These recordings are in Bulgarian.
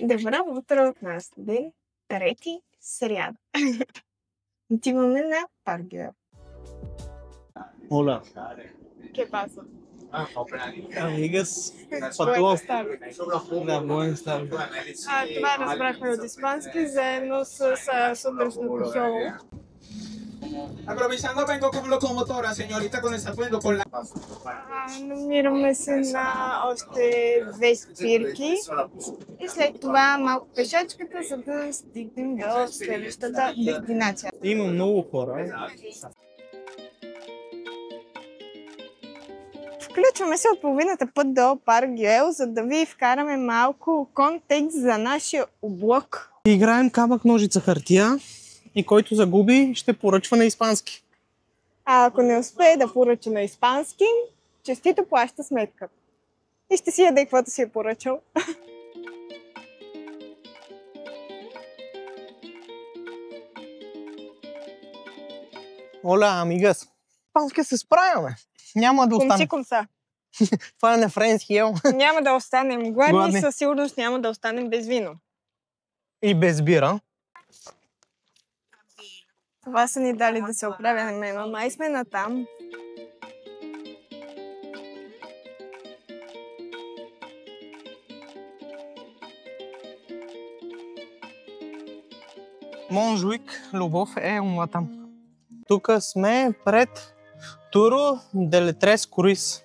Добро утро от нас. Ден трети, сряда. Отиваме на Парк. Hola, ¿Qué pasa? amigas. Buenas tardes. Да, buenas tardes. Това разбрахме от испански, заедно с сутрешното шоу. Aprovechando vengo como locomotora, señorita, con el atuendo con la... Намираме се на още две спирки и след това малко пешачката, за да стигнем до следващата дестинация. Има много хора. Включваме се от половината път до Парк Гюел, за да ви вкараме малко контекст за нашия облог. Играем камък, ножица, хартия и който загуби ще поръчва на испански. А ако не успее да поръча на испански, честито плаща сметка. И ще си яде каквото си е поръчал. Оля, амигас. Испански се справяме. Няма да остане. Комса. Това е на френски ел. Няма да останем гладни, Гладни. със сигурност няма да останем без вино. И без бира. Това са ни дали да се оправяме, но май сме натам. Монжуик, любов е онова там. Тук сме пред Туро де Летрес Круиз.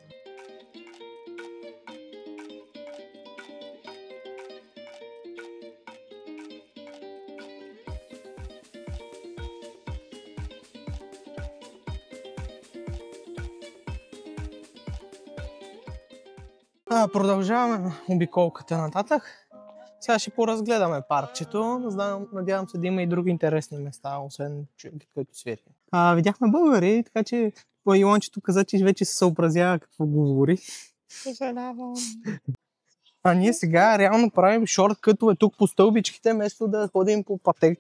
Продължаваме обиколката нататък. Сега ще поразгледаме паркчето. Надявам се да има и други интересни места, освен който свири. Видяхме българи, така че Илончето каза, че вече се съобразява какво говори. Съжалявам. А ние сега реално правим шорткътове тук по стълбичките, вместо да ходим по пътек.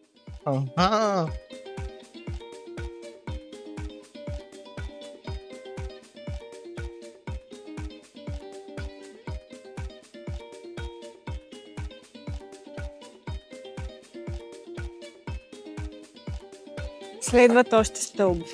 Следват още стълби.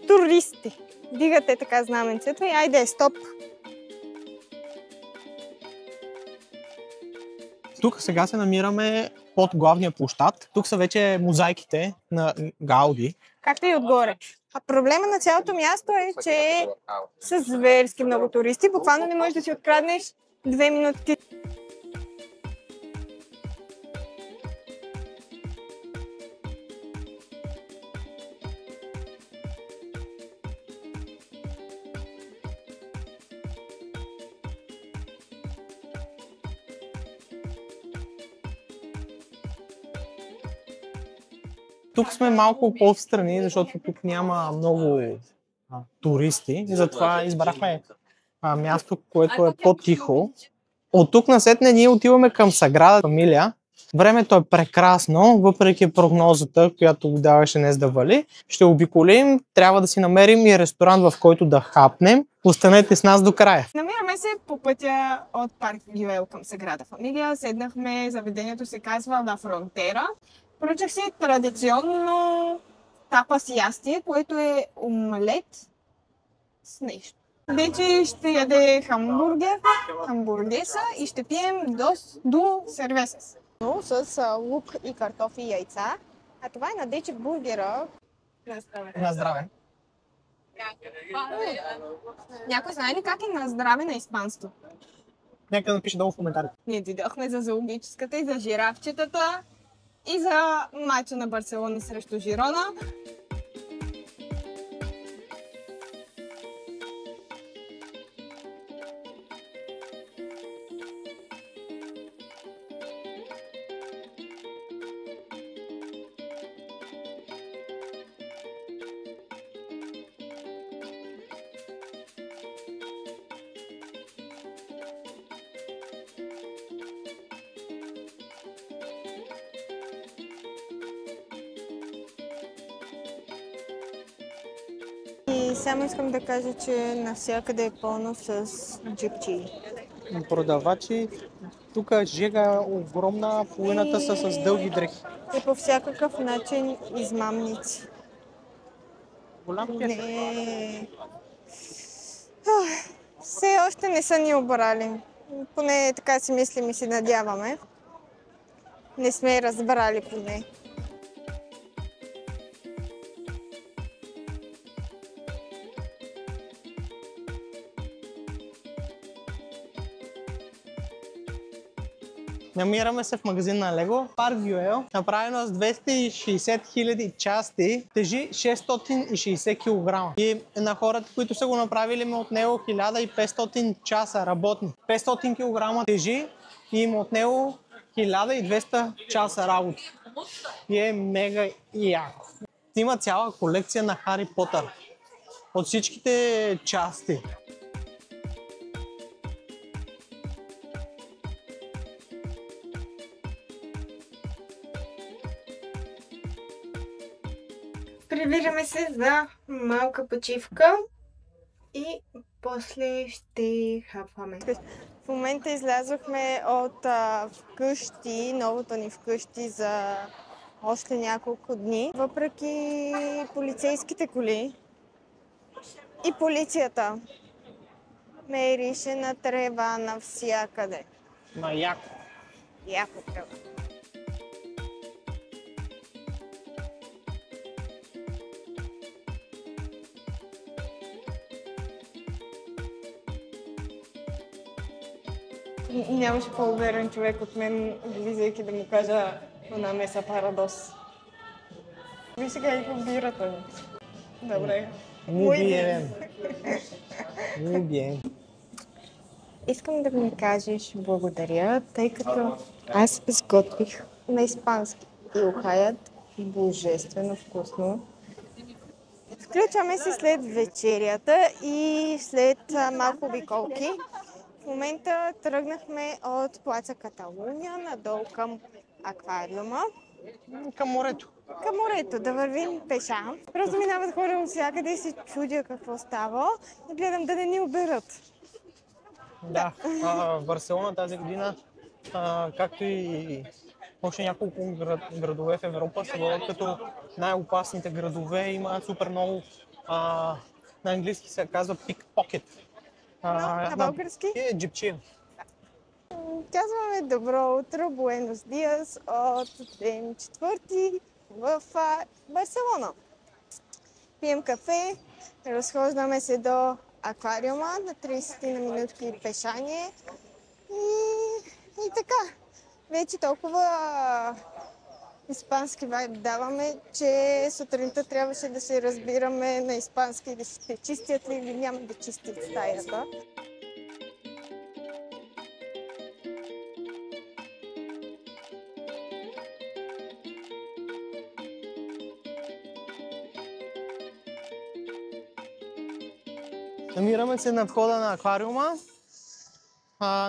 Туристи. Дигате така знаменцето и айде, стоп. Тук сега се намираме под главния площад. Тук са вече мозайките на Гауди. Както и отгоре. А проблема на цялото място е, че са зверски много туристи. Буквално не можеш да си откраднеш 2 минутки. Тук сме малко по-встрани, защото тук няма много туристи. И затова избрахме място, което е по-тихо. От тук насетне ние отиваме към Саграда Фамилия. Времето е прекрасно, въпреки прогнозата, която го даваше днес да вали. Ще обиколим, трябва да си намерим и ресторант, в който да хапнем. Останете с нас до края. Намираме се по пътя от Парк Гюел към Саграда Фамилия. Седнахме, заведението се казва La Frontera. Поръчах си традиционно тапас ястие, което е омлет с нещо. Вече ще яде хамбургеса и ще пием до сервесес. С лук и картофи и яйца. А това е на Дече бургера. На здраве. Някой знае ли как е на здраве на испанство? Нека напише долу в коментарите. Ние дойдохме за зоологическата и за жирафчетата и за мача на Барселона срещу Жирона. само искам да кажа, че навсякъде е пълно с джипчи. Продавачи, тук жега огромна, половината са с дълги дрехи. И по всякакъв начин измамници. Голям кеф. Не. Все още не са ни обрали. Поне така си мислим и си надяваме. Не сме разбрали поне. Намираме се в магазин на Лего, Парк Юел, направено с 260 000 части, тежи 660 кг. И на хората, които са го направили, им отнело 1500 часа работни. 500 кг тежи и им отнело 1200 часа работа. И е мега яко. Има цяла колекция на Хари Потър от всичките части. Прибираме се за малка почивка и после ще хапваме. В момента излязохме от вкъщи, новото ни вкъщи за още няколко дни. Въпреки полицейските коли и полицията мерише на трева навсякъде. На яко. Яко трева. Нямаше по-уверен човек от мен, влизайки да му кажа на меса Парадос. Виж сега и по бирата ми. Добре. Muy bien. Muy bien. Искам да ми кажеш благодаря, тъй като аз сготвих на испански и ухаят божествено вкусно. Включваме се след вечерята и след малко обиколки. В момента тръгнахме от плаца Каталуния надолу към аквариума. Към морето. Към морето, да вървим пеша. Просто минават хора от всякъде и се чудя какво става и гледам да не ни оберат. Да, в Барселона тази година, както и още няколко градове в Европа, се водят като най-опасните градове. Има супер много, на английски се казва pickpocket. На български? Джипчи. Казваме добро утро, Буенос Диас от ден 4 в Барселона. Пием кафе, разхождаме се до аквариума на 30 на минутки пешание и така. Вече толкова испански вайб даваме, че сутринта трябваше да се разбираме на испански, да ще чистят ли или няма да чистят стаята. Намираме се на входа на аквариума.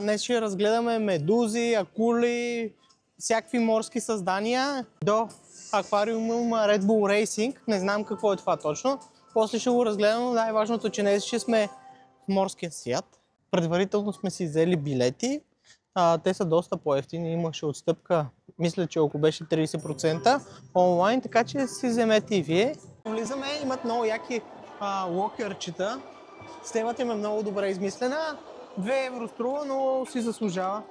Днес ще разгледаме медузи, акули, всякакви морски създания до аквариума Red Bull Racing. Не знам какво е това точно. После ще го разгледам. Най-важното, че днес ще сме в морския свят. Предварително сме си взели билети. Те са доста по-евтини. Имаше отстъпка, мисля, че около беше 30% онлайн, така че си вземете и вие. Влизаме, имат много яки локерчета. Системата им е много добре измислена. 2 евро струва, но си заслужава.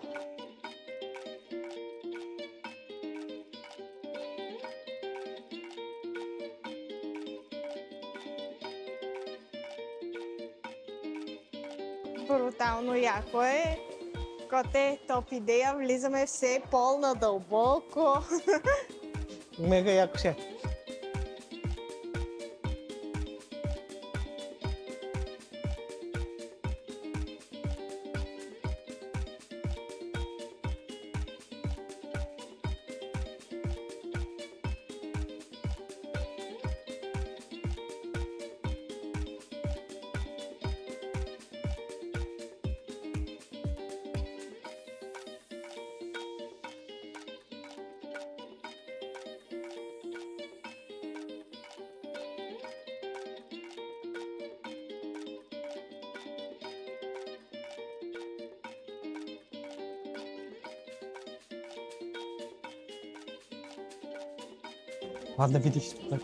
Брутално яко е. Коте, топ идея, влизаме все по-надълбоко. Мега яко ще. А да видиш тук.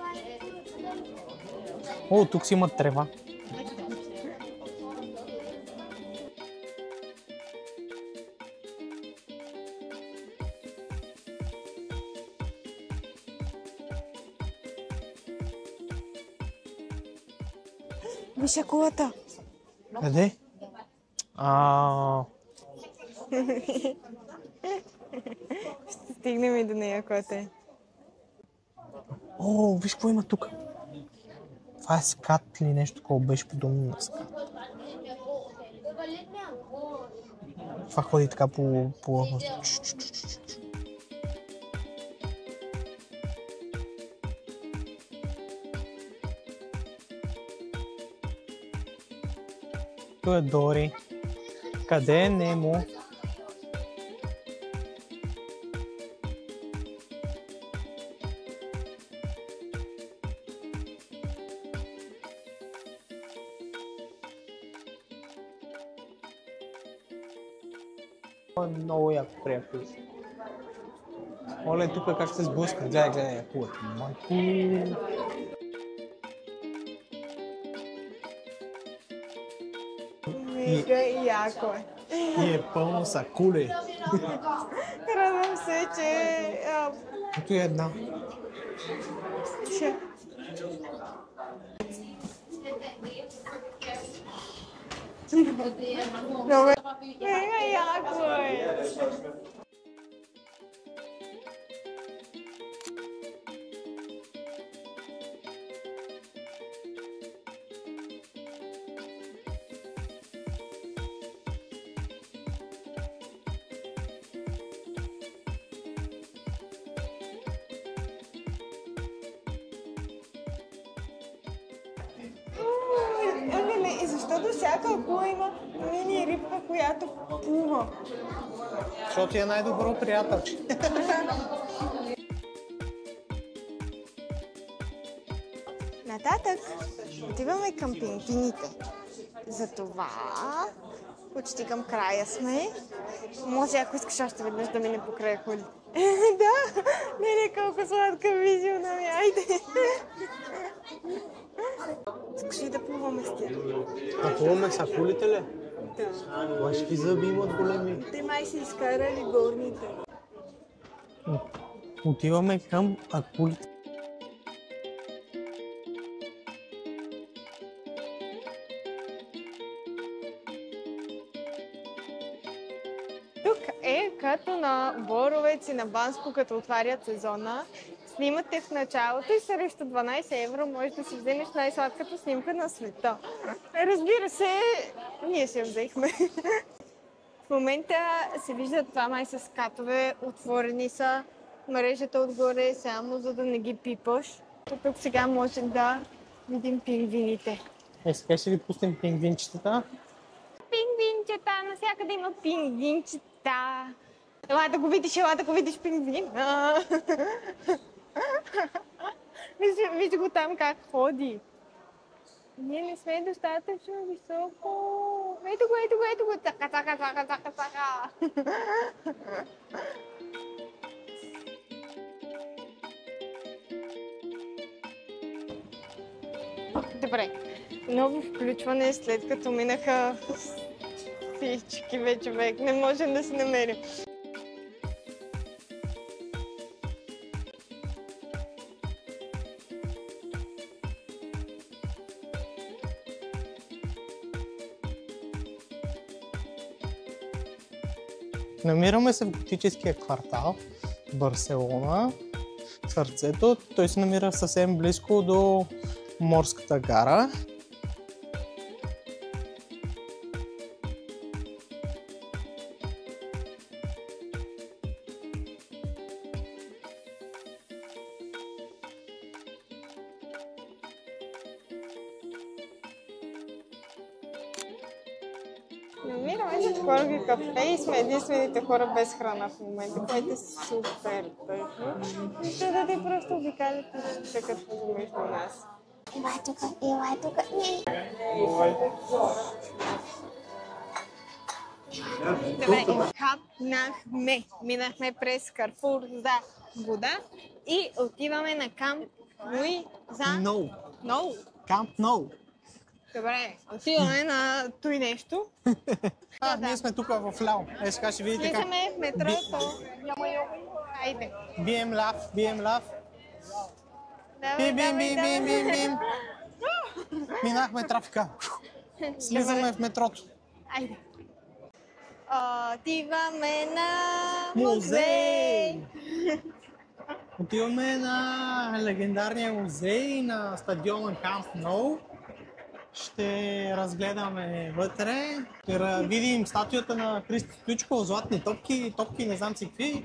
О, тук си има трева. Виж акулата. Къде? Ще стигнем и до нея, която е. О, виж какво има тук. Това е скат или нещо такова, беше подобно на скат. Това ходи така по... Той е Дори. Къде е Немо? Много яко приятел. Оле, тук как се сблъска. Гледай, акулата. Майко. Мега яко е. И е пълно с акули. Радвам се, че... Ето е една. Мега яко е. И защо до всяка акула има мини рибка, която плува? Защото е най-добро приятелче. Нататък отиваме към пингвините. Затова почти към края сме. Може, ако искаш още веднъж да мине покрай ходи. Да, не, колко сладка визия на ми, айде. Искаш ли да плуваме с тях? Да плуваме с акулите ли? Да. Вашки зъби имат големи. Те май са изкарали горните. Отиваме към акулите. Тук е като на Боровец и на Банско, като отварят сезона. Снимате в началото и срещу 12 евро можеш да си вземеш най-сладката снимка на света. Разбира се, ние си я взехме. В момента се виждат това май с катове, отворени са мрежата отгоре, само за да не ги пипаш. Тук сега можем да видим пингвините. Сега ще ви пуснем пингвинчетата. Пингвинчета, навсякъде има пингвинчета. Ела да го видиш пингвина. Виж го там как ходи. Ние не сме достатъчно високо. Ето го. Така. Добре. Ново включване, след като минаха всички вече век. Не можем да се намерим. Намираме се в готическия квартал Барселона, сърцето. Той се намира съвсем близко до морската гара. Намираме се в Корги кафе и сме единствените хора без храна в момента, което е супер тъжно. Ще да ти просто обикалят и ще чакат между нас. Елай тук. Добре, хапнахме. Минахме през Карфур за вода и отиваме на Камп Нуи за... No. Камп No. Добре, отиваме на той нещо. Ние сме тук в ляво. Сега ще видите как... Слизаме в метрото. Айде. Бием лав. Давай, Бим. Минахме трафика. Слизаме в метрото. Айде. Отиваме на Музей! Отиваме на легендарния музей на стадиона Камп Ноу. Ще разгледаме вътре, ще видим статуята на Христо Стоичков, златни топки, не знам си какви.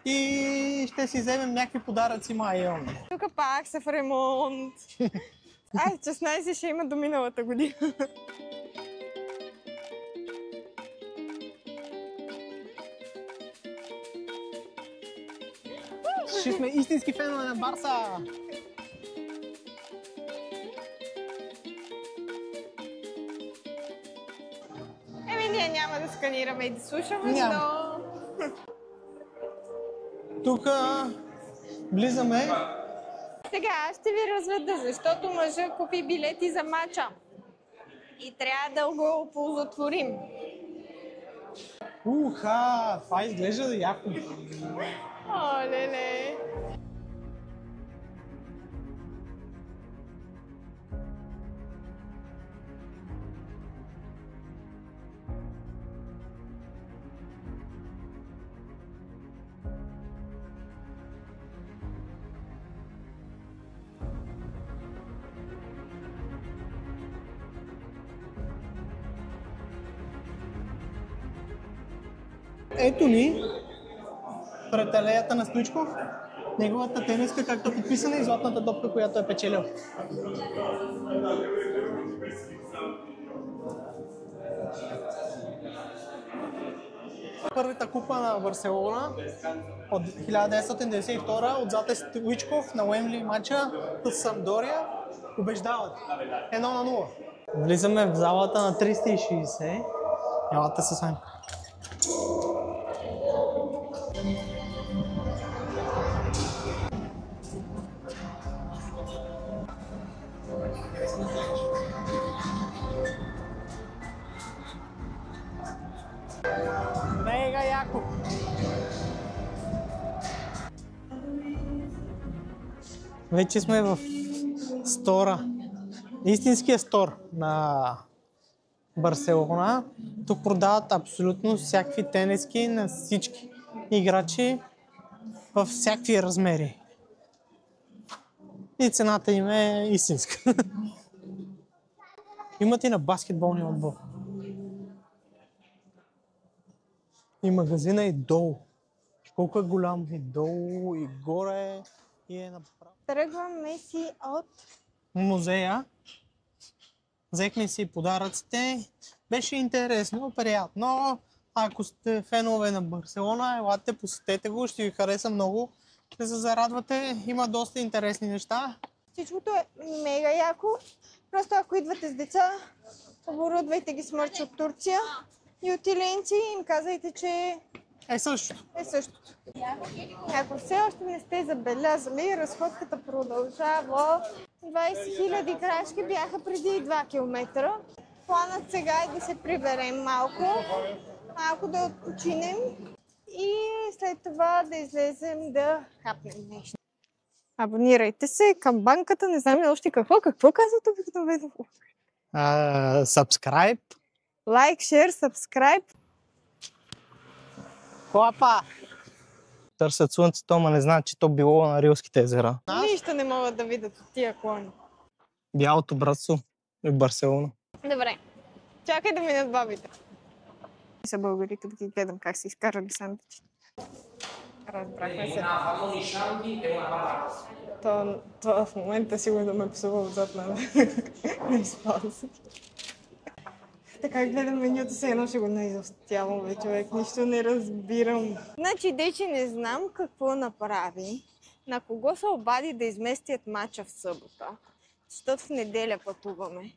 И ще си вземем някакви подаръци имаме. Тук пак са в ремонт. 16 ще има до миналата година. Ще сме истински фенове на Барса! Ние няма да сканираме и да слушаме, Няма. но... Тук влизаме. Сега аз ще ви разведа, защото мъжа купи билети за мача. И трябва да го оползотворим. Това изглежда яко. О, леле! Ето ни пред алеята на Стоичков, неговата тениска, както е подписана, и златната топка, която е печелил. Първата купа на Барселона от 1992, отзад е Стоичков на Уембли матча с Самдория, побеждават 1-0. Влизаме в залата на 360. Елате с мен. Мега яко! Вече сме в стора. Истинския стор на Барселона. Тук продават абсолютно всякакви тениски на всички играчи във всякакви размери. И цената им е истинска. Имат и на баскетболния отбор. И магазина и долу. Колко е голям и долу, и горе, и е направо. Тръгваме си от музея. Взехме си подаръците. Беше интересно, приятно. Ако сте фенове на Барселона, елате, посетете го, ще ви хареса много. Ще се зарадвате, има доста интересни неща. Всичкото е мега яко. Просто ако идвате с деца, оборудвайте ги с мърч от Турция и от Иленци им казайте, че Е същото. Ако все още не сте забелязали, разходката продължава. 20 000 крачки бяха преди 2 км. Планът сега е да се приберем малко да отпочинем и след това да излезем да хапнем нещо. Абонирайте се към банката, не знам ли още какво казват обикновено. Subscribe. Лайк, шер, subscribe. Хлапа! Търсят слънцето, ама не знаят, че то било на Рилските езера. Нищо не могат да видят от тия клони. Бялото братство в Барселона. Добре, чакай да минат бабите. Са българи, като ги гледам как са изкарали сандвичите. Разбрахме се. Това в момента сигурно ме псува отзад на изпалси. Така гледам менюто, се едно ще го наизостявам, бе, човек. Нищо не разбирам. Значи, Дечи не знам какво направи. На кого се обади да изместят мача в събота, защото в неделя пътуваме.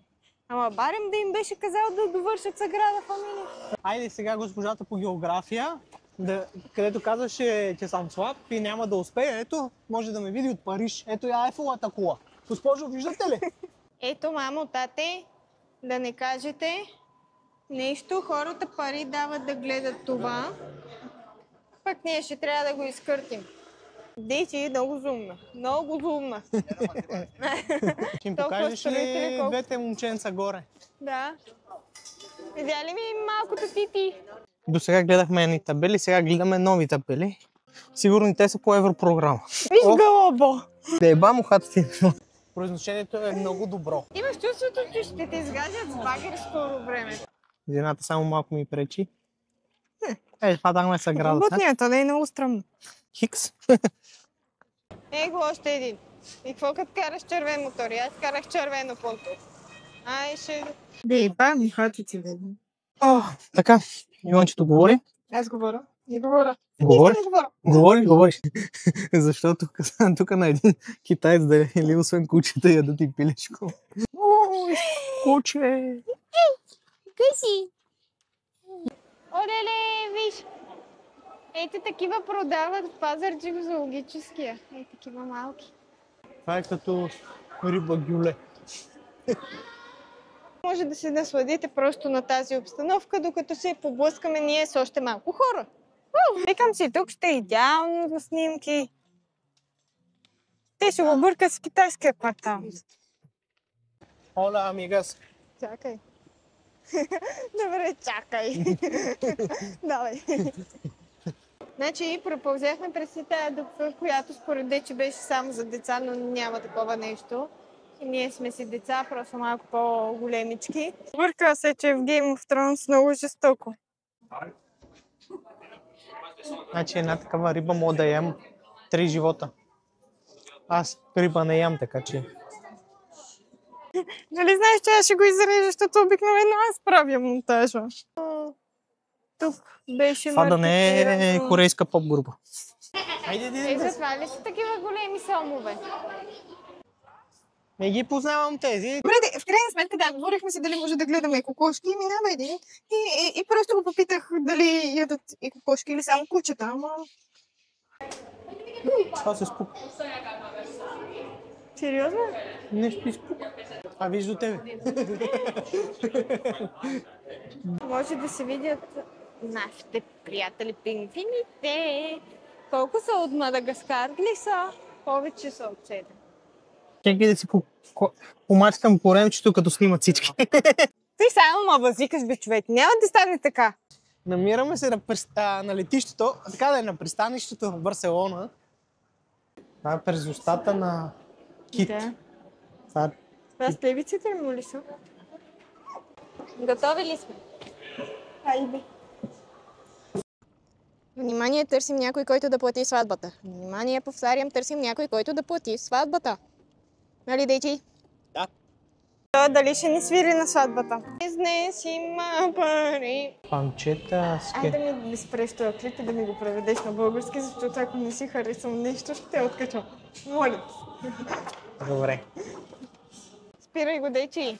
Ама барем да им беше казал да довършат Саграда Фамилия. Айде сега госпожата по география където казваше, че съм слаб и няма да успея. Ето, може да ме види от Париж. Ето я Айфелата кула. Госпожо, виждате ли? Ето, мамо, тате, да не кажете нещо, хората пари дават да гледат това, пък ние ще трябва да го изкъртим. Дейти, много зумна. Много зумна. Ще им Толкова покажеш строители, ли колко- двете момченца горе? Да. Видя ли ми малкото тити? До сега гледахме едни табели, сега гледаме нови табели. Сигурно и те са по европрограма. Виж гълъбо! Да еба мухата ти. Произношението е много добро. Имаш чувството, че ще те изгаждат с багер скоро време. Жената само малко ми пречи. Това даме са градуса. Работнията не е много стръмно. Хикс. Его още един. И какво като караш червен мотор? Аз карах червено по-то. Ай, ще... Да еба ми хатици, бе. Така, Иванчето говори. Аз говоря. Не говоря. Говори. Не говоря. Говори. Защото тук на един китаец да е или освен кучета ядат и пилешко. Куче! Къси. Олеле, виж. Ето такива продават в Пазарджик зоологическия. Ето такива малки. Това е като риба гюле. Може да се насладите просто на тази обстановка, докато се поблъскаме ние с още малко хора. Викам си, тук ще е идеално за снимки. Те ще го бъркат с китайския квартал. Оля, амигас. Чакай. Добре, чакай. Давай. Значи, пропълзяхме през тази дупка, която според Дечи беше само за деца, но няма такова нещо. И ние сме си деца, просто малко по-големички. Бърка се, че в Game of Thrones много жестоко. Значи една такава риба мога да ям 3 живота. Аз риба не ям, така че... Нали знаеш, че аз ще го изрежа, защото обикновено аз правя монтажа. Тук беше Това да не е маркетирано. корейска поп-група. Айде, Е, затова ли са такива големи сомове? Не ги познавам тези. Добре, в крайна сметка, да, говорихме си дали може да гледаме и кокошки, и минава един. И просто го попитах дали ядат и кокошки или само кучета, ама... Това се спука. Сериозно? Нещо изпука. А виж до тебе. Може да се видят нашите приятели пингвините. Колко са от Мадагаскар ли са? Повече са от 7. Чакай да си помачкам коремчето, като снимат всички. Ти само ма възикаш, бе, човек. Няма да стане така. Намираме се на летището, така да е на пристанището в Барселона. Това е през устата на кит. Да. Това Това с плевиците му ли са? Готови ли сме? Хайде. Внимание, търсим някой, който да плати сватбата. Внимание, повтарям, търсим някой, който да плати сватбата. Нали, Дейчи? Да. Дали ще ни свири на сватбата? Изнес има пари. панчета Айде ми да спреш този клип и да ми го преведеш на български, защото ако не си харесвам нещо, ще те откачам. Моля. Добре. Спирай го, Дейчи.